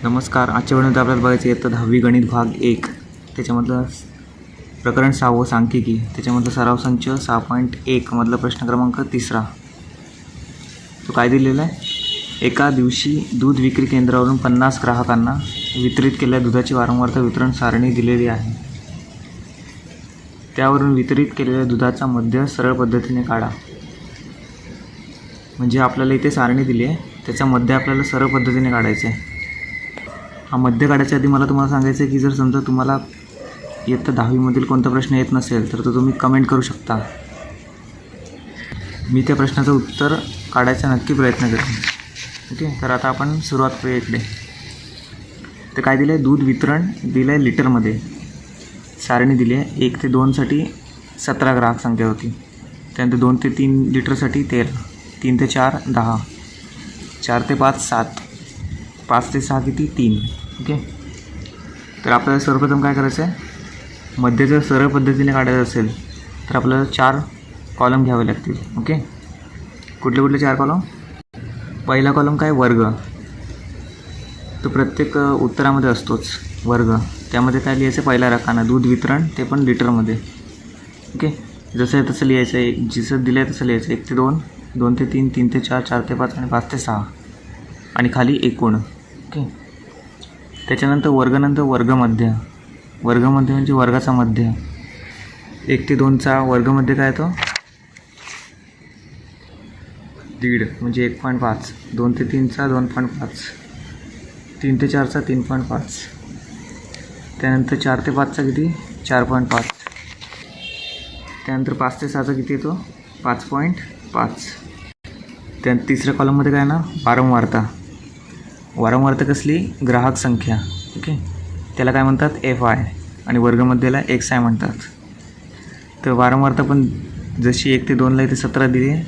नमस्कार. आजच्या व्हिडिओमध्ये आपल्याला बघायचं इयत्ता 10वी गणित भाग 1 त्याच्यामधलं प्रकरण 6 सांख्यिकी त्याच्यामधलं सराव संच 6.1 मधला प्रश्न क्रमांक 3. तो काय दिलेला आहे? एका दिवशी दूध विक्री केंद्रावरून 50 ग्राहकांना वितरित केलेल्या दुधाची वारंवारता वितरण सारणी दिलेली आहे. त्यावरून वितरित केलेल्या दुधाचा मध्य सरळ पद्धतीने काढा. म्हणजे आपल्याला इथे सारणी दिली आहे, त्याचा मध्य आपल्याला सरळ पद्धतीने काढायचा आहे. हा मध्य काढायच्या आधी मला तुम्हाला सांगायचं आहे की जर समजा तुम्हाला इयत्ता 10वीमधील कोणता प्रश्न येत नसेल तर तो तुम्ही कमेंट करू शकता. मी त्या प्रश्नाचं उत्तर काढायचा नक्की प्रयत्न करेन. ओके, तर आता आपण सुरुवात करूया. इकडे तर काय दिलं आहे? दूध वितरण दिलं आहे लिटरमध्ये. सारणी दिली आहे 1 ते 2साठी 17 ग्राहक संख्या होती. त्यानंतर 2 ते 3 लिटरसाठी 13, 3 ते 4 10, 4 ते 5 7, 5 ते 6 किती 3. ओके, तर आपल्याला सर्वप्रथम काय करायचं आहे? मध्य जर सरळ पद्धतीने काढायचं असेल तर आपल्याला 4 कॉलम घ्यावे लागतील. ओके, कुठले कुठले 4 कॉलम? पहिला कॉलम काय? वर्ग. तो प्रत्येक उत्तरामध्ये असतोच वर्ग. त्यामध्ये काय लिहायचं? पहिल्या रकाना दूध वितरण, ते पण लिटरमध्ये. ओके, जसं आहे तसं लिहायचं आहे. जसं दिलं आहे तसं लिहायचं. 1 ते 2, 2 ते 3, 3 ते 4, 4 ते 5 आणि 5 ते 6 आणि खाली एकूण. ओके, त्याच्यानंतर वर्गनंतर वर्गमध्य. वर्गमध्य म्हणजे वर्गाचा मध्य. 1 ते 2चा वर्गमध्य काय तो? 1.5 म्हणजे 1.5. 2 ते 3चा 2.5. 3 ते 4चा 3.5. त्यानंतर 4 ते 5चा किती? 4.5. त्यानंतर 5 ते 6चा किती येतो? 5.5. त्यानंतर तिसऱ्या कॉलममध्ये काय ना? वारंवारता. वारंवारता कसली? ग्राहक संख्या. ओके, त्याला काय म्हणतात? FI आणि वर्गमध्येला XI म्हणतात. तर वारंवारता पण जशी 1 ते 2ला इथे 17 दिली आहे,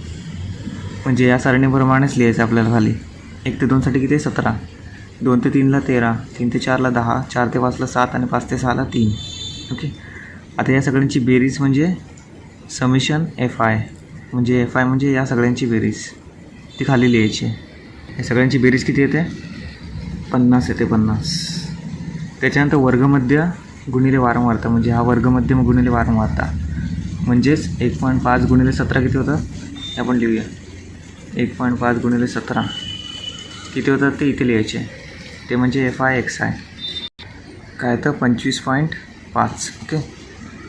म्हणजे या सारणीप्रमाणेच लिहायचं आपल्याला खाली. 1 ते 2साठी किती? 17. 2 ते 3ला 13, 3 ते 4ला 10, 4 ते 5ला 7 आणि 5 ते 6ला 3. ओके, आता या सगळ्यांची बेरीज म्हणजे समेशन FI. म्हणजे FI म्हणजे या सगळ्यांची बेरीज, ती खाली लिहायची. या सगळ्यांची बेरीज किती येते? 50 येते. 50. त्याच्यानंतर वर्गमध्य गुणिले वारंवारता. म्हणजे हा वर्गमध्य मग गुणिले वारंवारता म्हणजेच 1.5 गुणिले 17 किती होतं? हे आपण लिहूया. 1.5 गुणिले 17 किती होतात ते इथे लिहायचे. ते म्हणजे FI XI काय तर 25.5. ओके,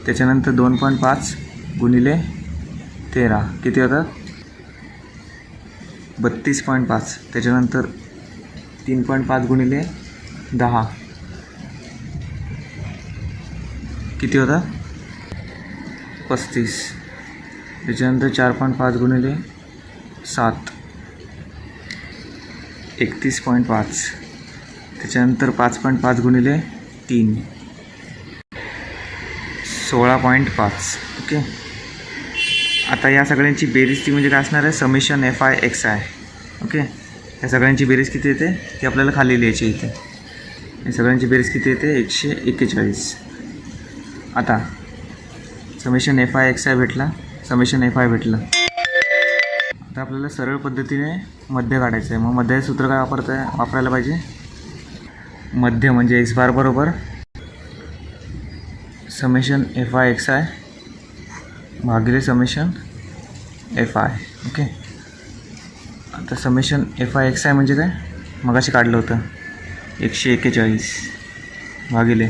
त्याच्यानंतर 2.5 गुणिले 13 किती होतात? 32.5. त्याच्यानंतर 3.5 गुणिले 10 किती होतात? 35. त्याच्यानंतर 4.5 गुणिले 7 31.5. त्याच्यानंतर 5.5 गुणिले 3 16.5. ओके, आता या सगळ्यांची बेरीज ती म्हणजे काय असणार आहे? Summation FI XI. ओके, या सगळ्यांची बेरीज किती येते ती आपल्याला खाली लिहायची इथे. या सगळ्यांची बेरीज किती येते? 141. आता समेशन FI XI भेटला, समेशन FI भेटलं. आता आपल्याला सरळ पद्धतीने मध्य काढायचं आहे. मग मध्याचं सूत्र काय वापरायला पाहिजे? मध्य म्हणजे x बार बरोबर समेशन FI XI भागिले समेशन FI. ओके, आता समेशन FI XI म्हणजे काय? मगाशी काढलं होतं 141 भागिले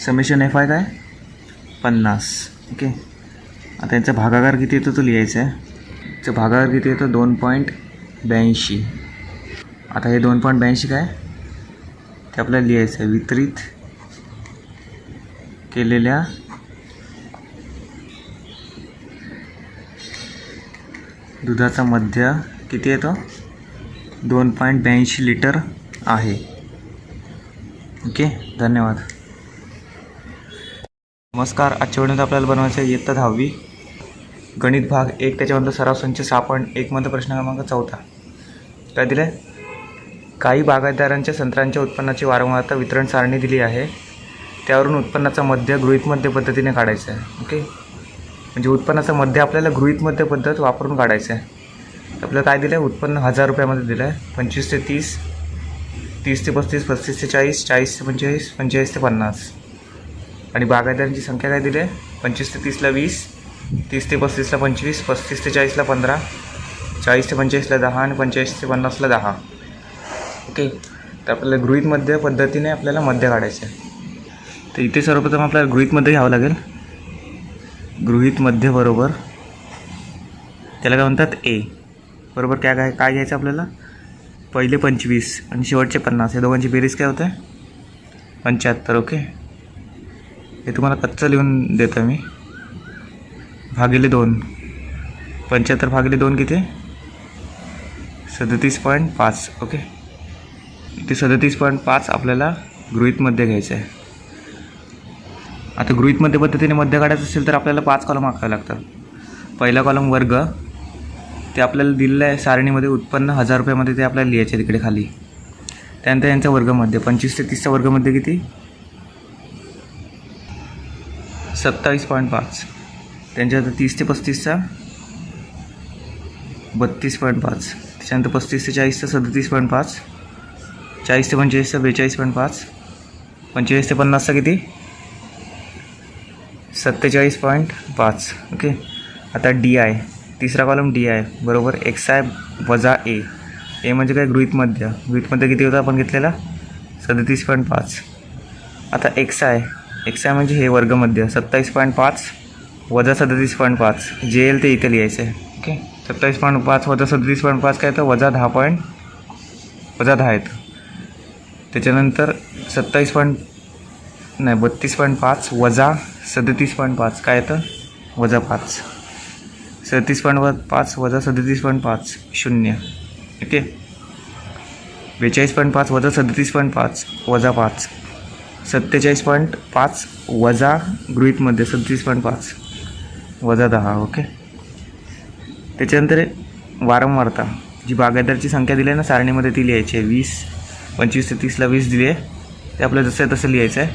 समेशन FI काय? 50. ओके, आता यांचा भागाकार किती येतो तो लिहायचा आहे. याचा भागाकार किती येतो? 2.82. आता हे 2.82 काय ते आपल्याला लिहायचं आहे. वितरित केलेल्या दुधाचा मध्य किती येतो? 2.82 लिटर आहे. ओके, धन्यवाद. नमस्कार. आजच्या व्हिडिओत आपल्याला बनवायचं आहे इयत्ता 10वी गणित भाग 1 त्याच्यामधलं सराव संच 6.1 मध्ये प्रश्न क्रमांक 4. काय दिलं आहे? काही बागायतदारांच्या संत्र्यांच्या उत्पन्नाची वारंवारता वितरण सारणी दिली आहे. त्यावरून उत्पन्नाचा मध्य गृहीत मध्य पद्धतीने काढायचा आहे. ओके, म्हणजे उत्पन्नाचा मध्य आपल्याला गृहीत मध्य पद्धत वापरून काढायचं आहे. आपल्याला काय दिलं आहे? उत्पन्न 1000 रुपयामध्ये दिलं आहे. 25 ते 30 30 ते 35, 35 ते 40, 40 ते 45, 45 ते 50. आणि बागायतदारांची संख्या काय दिली आहे? 25 ते 30ला 20, 30 ते 35ला 25, 35 ते 40ला 15, 40 ते 45ला 10 आणि 45 ते 50ला 10. ओके. तर आपल्याला गृहीत मध्य पद्धतीने आपल्याला मध्य काढायचं आहे. तर इथे सर्वप्रथम आपल्याला गृहीत मध्य घ्यावं लागेल. गृहीत मध्य बरोबर त्याला काय म्हणतात? ए. बरोबर काय घ्यायचं आपल्याला? पहिले 25 आणि शेवटचे 50, या दोघांची बेरीज काय होते? 75. ओके. हे तुम्हाला कच्चं लिहून देतो मी. भागिले 2. 75 भागिले 2 किती? 37.5. ओके. इथे 37.5 आपल्याला गृहीतमध्ये घ्यायचं आहे. आता गृहीतमध्ये पद्धतीने मध्य काढायचं असेल तर आपल्याला 5 कॉलम आखावे लागतात. पहिला कॉलम वर्ग, ते आपल्याला दिलेलं आहे सारणीमध्ये उत्पन्न 1000 रुपयामध्ये, ते आपल्याला लिहायचे तिकडे खाली. त्यानंतर यांचा वर्गमध्ये 25 ते 30चा वर्गमध्ये किती? 27.5. त्यांच्यानंतर 30 ते 35चा 32.5. त्याच्यानंतर 35 ते 40चा 37.5, 40 ते 45चा 42.5, 45 ते 50चा किती? 47.5. ओके. आता डी आय, तिसरा कॉलम डी आय बरोबर एक्स आय वजा ए. ए म्हणजे काय? गृहीतमध्य. गृहीतमध्य किती होता आपण घेतलेला? 37.5. आता एक्स आय म्हणजे हे वर्गमध्य 27.5 वजा 37.5. जे येईल ते इथे लिहायचं आहे. ओके. 27.5 वजा 37.5 काय येतं? वजा 10 येतं. त्याच्यानंतर 32.5 वजा 37.5 काय येतं? वजा 5. 37.5 वजा 37.5 0. ओके. 42.5 वजा 37.5 वजा 5. 47.5 वजा गृहीतमध्ये 37.5 वजा 10. ओके. त्याच्यानंतर वारंवारता, जी बागायतदारची संख्या दिली आहे ना सारणीमध्ये, ती लिहायची आहे. 20, 25 ते 30ला 20 दिली आहे, ते आपल्याला जसं आहे तसं लिहायचं आहे.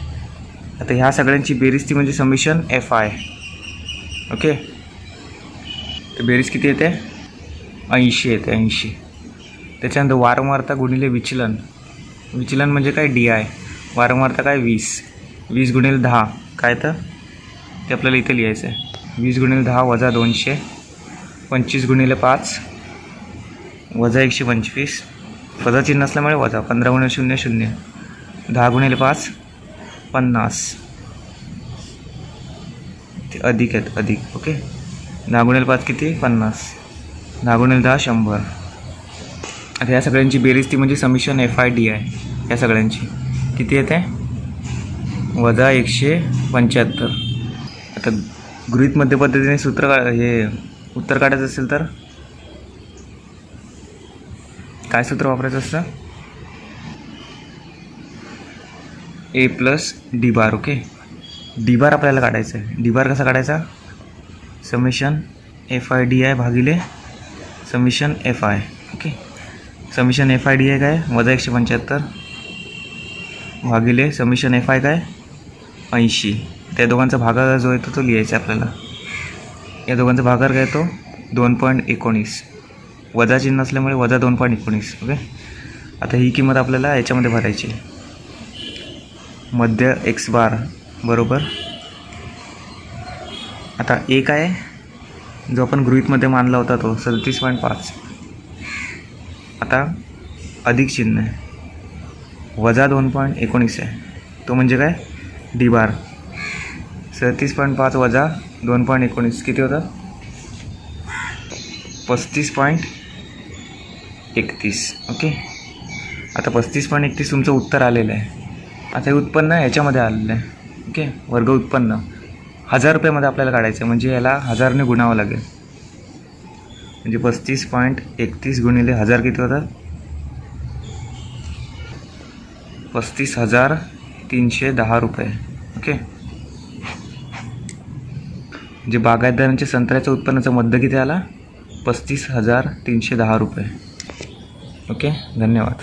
आता ह्या सगळ्यांची बेरीज ती म्हणजे समिशन एफ आय. ओके. तर बेरीज किती येते? 80 येते. 80. त्याच्यानंतर वारंवारता गुणिले विचलन. विचलन म्हणजे काय? D I. वारंवारता काय? 20 गुणिले 10 काय तर ते आपल्याला इथे लिहायचं आहे. 20 गुणिले 10 वजा 200, 25 गुणिले 5 वजा 125, वजा चिन्ह असल्यामुळे वजा. 15 गुणिले 0 0, 10 गुणिले 5 50, ते अधिक आहेत. अधिक. ओके. 10 गुणिले 5 किती? 50. 10 गुणिले 10 100. आता या सगळ्यांची बेरीज ती म्हणजे summation F I D I. या सगळ्यांची किती येते? वजा 175. आता गृहीत मध्य पद्धतीने हे उत्तर काढायचं असेल तर काय सूत्र वापरायचं असतं? A plus D bar. Okay. D bar आपल्याला काढायचं आहे. डी बार कसा काढायचा? Summation F I D I भागिले summation F I. Okay. Summation F I D I काय? वजा 175 भागिले समिशन एफ आय काय? 80. त्या दोघांचा भागाकार जो येतो तो लिहायचा आपल्याला. या दोघांचा भागाकार काय येतो? 2.19. वजा चिन्ह असल्यामुळे वजा 2.19. ओके. आता ही किंमत आपल्याला याच्यामध्ये भरायची. मध्य एक्स बार बरोबर, आता ए काय आहे? जो आपण गृहीतमध्ये मानला होता तो 37.5. आता अधिक चिन्ह आहे, वजा 2.19 आहे. तो म्हणजे काय? डी बार. 37.5 वजा 2.19 किती होतं? 35.31. ओके. आता 35.31 तुमचं उत्तर आलेलं आहे. आता हे उत्पन्न ह्याच्यामध्ये आलेलं आहे. ओके. वर्ग उत्पन्न 1000 रुपयामध्ये आपल्याला काढायचं आहे, म्हणजे याला 1000ने गुणावं लागेल. म्हणजे 35.31 गुणिले 1000 किती होतात? 35,310 रुपये. ओके. म्हणजे बागायतदारांच्या संत्र्याच्या उत्पन्नाचं मध्य किती आला? 35,310 रुपये. ओके. धन्यवाद.